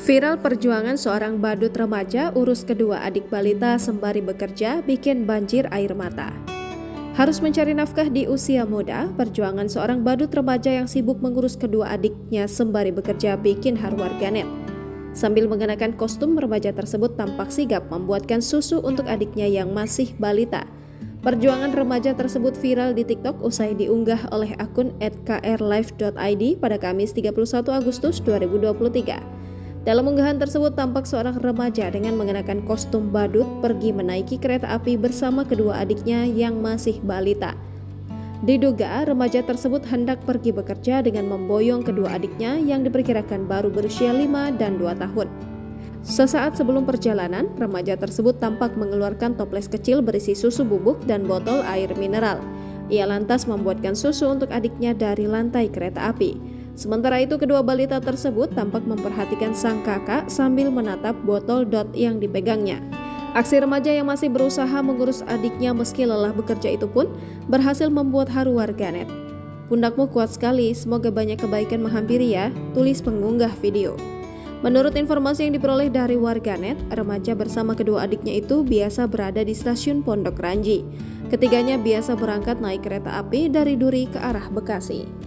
Viral perjuangan seorang badut remaja urus kedua adik balita sembari bekerja bikin banjir air mata. Harus mencari nafkah di usia muda, perjuangan seorang badut remaja yang sibuk mengurus kedua adiknya sembari bekerja bikin haru warganet. Sambil mengenakan kostum, remaja tersebut tampak sigap membuatkan susu untuk adiknya yang masih balita. Perjuangan remaja tersebut viral di TikTok usai diunggah oleh akun @krlive.id pada Kamis 31 Agustus 2023. Dalam unggahan tersebut tampak seorang remaja dengan mengenakan kostum badut pergi menaiki kereta api bersama kedua adiknya yang masih balita. Diduga remaja tersebut hendak pergi bekerja dengan memboyong kedua adiknya yang diperkirakan baru berusia 5 dan 2 tahun. Sesaat sebelum perjalanan, remaja tersebut tampak mengeluarkan toples kecil berisi susu bubuk dan botol air mineral. Ia lantas membuatkan susu untuk adiknya dari lantai kereta api. Sementara itu, kedua balita tersebut tampak memperhatikan sang kakak sambil menatap botol dot yang dipegangnya. Aksi remaja yang masih berusaha mengurus adiknya meski lelah bekerja itu pun berhasil membuat haru warganet. "Pundakmu kuat sekali, semoga banyak kebaikan menghampiri ya," tulis pengunggah video. Menurut informasi yang diperoleh dari warganet, remaja bersama kedua adiknya itu biasa berada di stasiun Pondok Ranji. Ketiganya biasa berangkat naik kereta api dari Duri ke arah Bekasi.